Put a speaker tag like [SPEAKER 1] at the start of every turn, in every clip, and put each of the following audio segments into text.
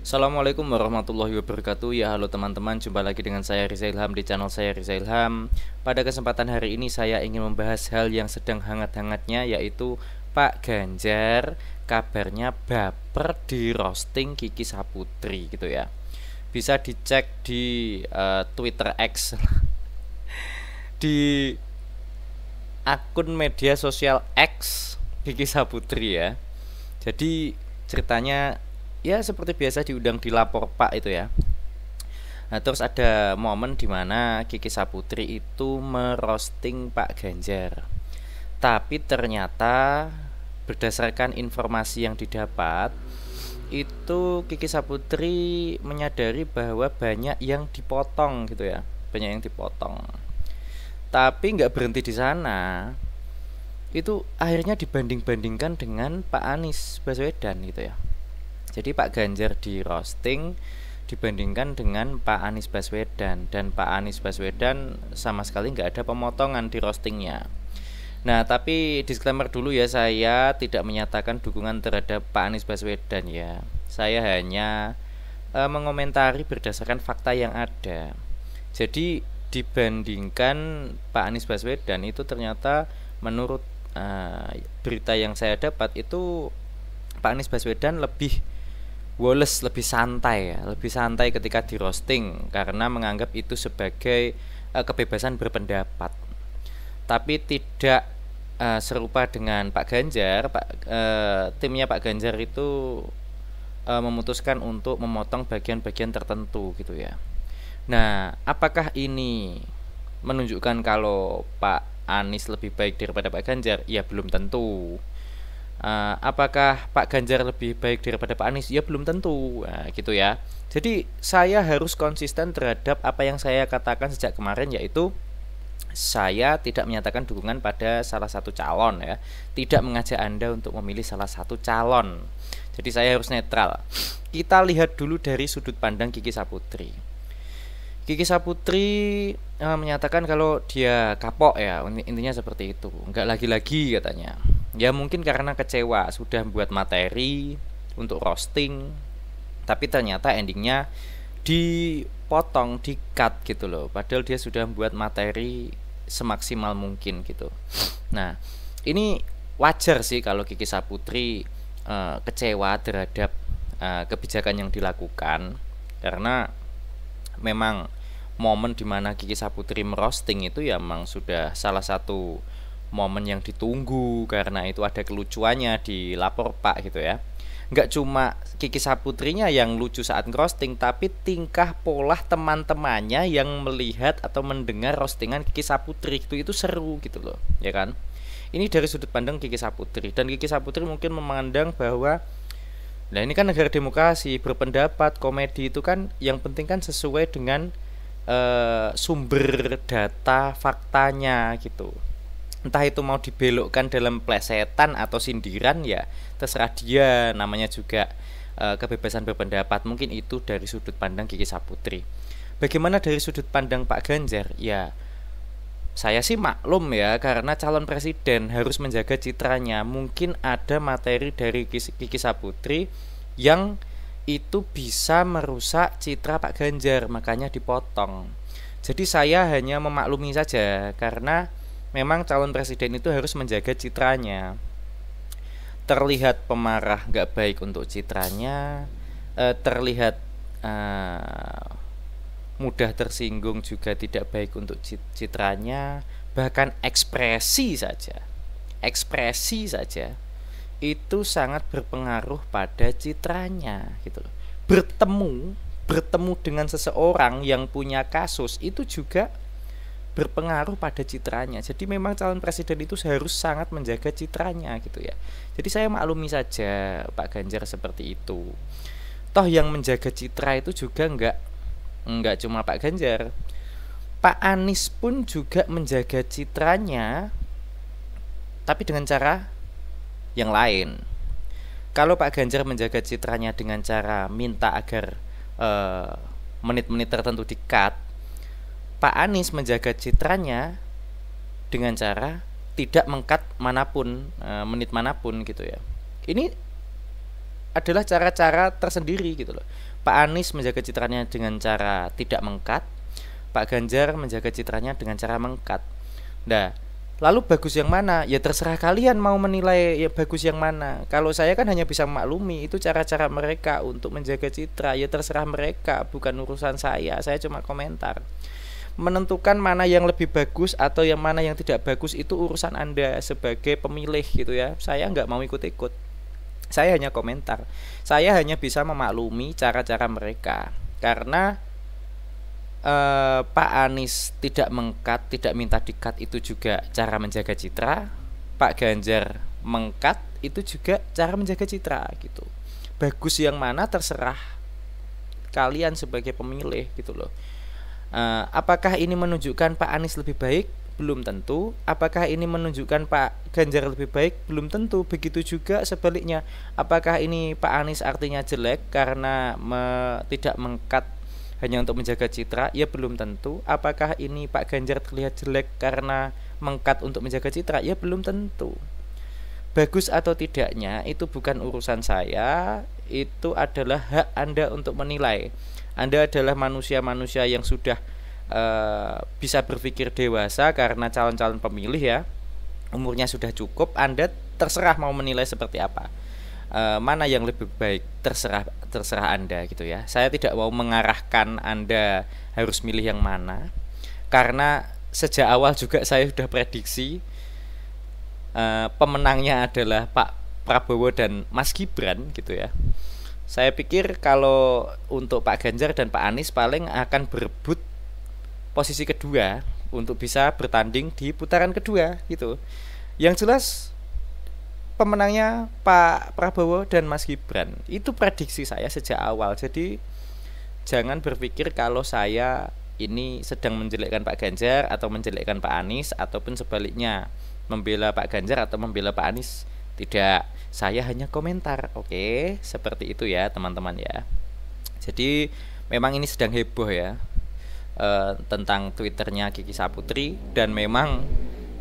[SPEAKER 1] Assalamualaikum warahmatullahi wabarakatuh. Ya halo teman-teman, jumpa lagi dengan saya Riza Ilham di channel saya Riza Ilham. Pada kesempatan hari ini saya ingin membahas hal yang sedang hangat-hangatnya, yaitu Pak Ganjar kabarnya baper di roasting Kiki Saputri gitu ya. Bisa dicek di Twitter X di akun media sosial X Kiki Saputri ya. Jadi ceritanya ya seperti biasa diundang di lapor Pak itu ya. Nah, terus ada momen dimana Kiki Saputri itu merosting Pak Ganjar. Tapi ternyata berdasarkan informasi yang didapat, itu Kiki Saputri menyadari bahwa banyak yang dipotong gitu ya. Banyak yang dipotong. Tapi nggak berhenti di sana. Itu akhirnya dibanding-bandingkan dengan Pak Anies Baswedan gitu ya. Jadi Pak Ganjar di roasting dibandingkan dengan Pak Anies Baswedan, dan Pak Anies Baswedan sama sekali nggak ada pemotongan di roastingnya. Nah, tapi disclaimer dulu ya, saya tidak menyatakan dukungan terhadap Pak Anies Baswedan ya. Saya hanya mengomentari berdasarkan fakta yang ada. Jadi dibandingkan Pak Anies Baswedan itu ternyata menurut berita yang saya dapat itu Pak Anies Baswedan lebih woles, lebih santai ya, lebih santai ketika di roasting karena menganggap itu sebagai kebebasan berpendapat. Tapi tidak serupa dengan Pak Ganjar. Timnya Pak Ganjar itu memutuskan untuk memotong bagian-bagian tertentu gitu ya. Nah, apakah ini menunjukkan kalau Pak Anies lebih baik daripada Pak Ganjar? Ya belum tentu. Apakah Pak Ganjar lebih baik daripada Pak Anies? Ya belum tentu. Nah, gitu ya. Jadi saya harus konsisten terhadap apa yang saya katakan sejak kemarin, yaitu saya tidak menyatakan dukungan pada salah satu calon ya. Tidak mengajak Anda untuk memilih salah satu calon. Jadi saya harus netral. Kita lihat dulu dari sudut pandang Kiki Saputri. Kiki Saputri menyatakan kalau dia kapok ya, intinya seperti itu. Enggak lagi-lagi katanya. Ya mungkin karena kecewa sudah membuat materi untuk roasting, tapi ternyata endingnya dipotong, di-cut gitu loh. Padahal dia sudah membuat materi semaksimal mungkin gitu. Nah, ini wajar sih kalau Kiki Saputri kecewa terhadap kebijakan yang dilakukan, karena memang momen dimana Kiki Saputri merosting itu ya memang sudah salah satu momen yang ditunggu, karena itu ada kelucuannya di lapor Pak gitu ya. Nggak cuma Kiki Saputrinya yang lucu saat ngerosting, tapi tingkah pola teman-temannya yang melihat atau mendengar roastingan Kiki Saputri itu seru gitu loh, ya kan? Ini dari sudut pandang Kiki Saputri, dan Kiki Saputri mungkin memandang bahwa nah ini kan negara demokrasi, berpendapat, komedi itu kan yang penting kan sesuai dengan sumber data faktanya gitu. Entah itu mau dibelokkan dalam plesetan atau sindiran ya terserah dia, namanya juga kebebasan berpendapat. Mungkin itu dari sudut pandang Kiki Saputri. Bagaimana dari sudut pandang Pak Ganjar? Ya saya sih maklum ya, karena calon presiden harus menjaga citranya. Mungkin ada materi dari Kiki Saputri yang itu bisa merusak citra Pak Ganjar, makanya dipotong. Jadi saya hanya memaklumi saja, karena memang calon presiden itu harus menjaga citranya. Terlihat pemarah gak baik untuk citranya, terlihat mudah tersinggung juga tidak baik untuk citranya. Bahkan ekspresi saja itu sangat berpengaruh pada citranya gitu loh. Bertemu dengan seseorang yang punya kasus itu juga berpengaruh pada citranya. Jadi memang calon presiden itu harus sangat menjaga citranya gitu ya. Jadi saya maklumi saja Pak Ganjar seperti itu. Toh yang menjaga citra itu juga enggak cuma Pak Ganjar. Pak Anies pun juga menjaga citranya, tapi dengan cara yang lain. Kalau Pak Ganjar menjaga citranya dengan cara minta agar menit-menit tertentu di-cut, Pak Anies menjaga citranya dengan cara tidak meng-cut manapun, menit manapun gitu ya. Ini adalah cara-cara tersendiri gitu loh. Pak Anies menjaga citranya dengan cara tidak mengkat, Pak Ganjar menjaga citranya dengan cara mengkat. Nah, lalu bagus yang mana? Ya terserah kalian mau menilai ya bagus yang mana. Kalau saya kan hanya bisa maklumi itu cara-cara mereka untuk menjaga citra. Ya terserah mereka, bukan urusan saya. Saya cuma komentar. Menentukan mana yang lebih bagus atau yang mana yang tidak bagus itu urusan Anda sebagai pemilih gitu ya. Saya nggak mau ikut-ikut. Saya hanya komentar. Saya hanya bisa memaklumi cara-cara mereka. Karena Pak Anies tidak mengkat, tidak minta dikat itu juga cara menjaga citra. Pak Ganjar mengkat itu juga cara menjaga citra gitu. Bagus yang mana terserah kalian sebagai pemilih gitu loh. Apakah ini menunjukkan Pak Anies lebih baik? Belum tentu. Apakah ini menunjukkan Pak Ganjar lebih baik? Belum tentu. Begitu juga sebaliknya. Apakah ini Pak Anies artinya jelek karena tidak mengkat hanya untuk menjaga citra? Ya belum tentu. Apakah ini Pak Ganjar terlihat jelek karena mengkat untuk menjaga citra? Ya belum tentu. Bagus atau tidaknya itu bukan urusan saya. Itu adalah hak Anda untuk menilai. Anda adalah manusia-manusia yang sudah bisa berpikir dewasa karena calon-calon pemilih ya. Umurnya sudah cukup. Anda terserah mau menilai seperti apa. Mana yang lebih baik terserah Anda gitu ya. Saya tidak mau mengarahkan Anda harus milih yang mana. Karena sejak awal juga saya sudah prediksi pemenangnya adalah Pak Prabowo dan Mas Gibran gitu ya. Saya pikir kalau untuk Pak Ganjar dan Pak Anies paling akan berebut posisi kedua untuk bisa bertanding di putaran kedua gitu. Yang jelas pemenangnya Pak Prabowo dan Mas Gibran. Itu prediksi saya sejak awal. Jadi jangan berpikir kalau saya ini sedang menjelekkan Pak Ganjar atau menjelekkan Pak Anies ataupun sebaliknya membela Pak Ganjar atau membela Pak Anies. Tidak, saya hanya komentar. Oke, seperti itu ya teman-teman ya. Jadi memang ini sedang heboh ya tentang Twitternya Kiki Saputri. Dan memang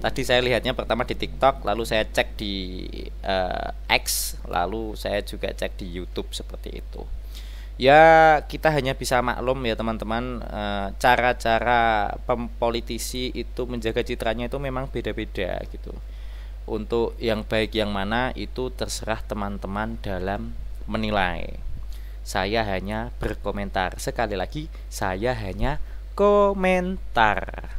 [SPEAKER 1] tadi saya lihatnya pertama di TikTok, lalu saya cek di X, lalu saya juga cek di YouTube seperti itu. Ya kita hanya bisa maklum ya teman-teman, cara-cara politisi itu menjaga citranya itu memang beda-beda gitu. Untuk yang baik yang mana itu terserah teman-teman dalam menilai. Saya hanya berkomentar. Sekali lagi, saya hanya komentar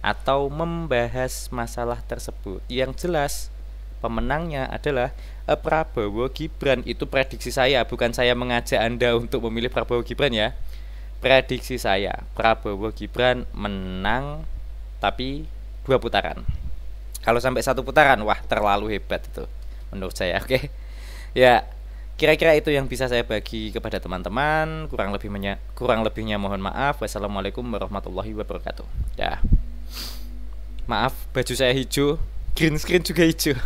[SPEAKER 1] atau membahas masalah tersebut. Yang jelas pemenangnya adalah Prabowo Gibran. Itu prediksi saya, bukan saya mengajak Anda untuk memilih Prabowo Gibran ya. Prediksi saya, Prabowo Gibran menang tapi 2 putaran. Kalau sampai 1 putaran, wah terlalu hebat itu menurut saya. Oke. Ya, kira-kira itu yang bisa saya bagi kepada teman-teman. Kurang lebihnya mohon maaf. Wassalamualaikum warahmatullahi wabarakatuh. Ya. Maaf, baju saya hijau, green screen juga hijau.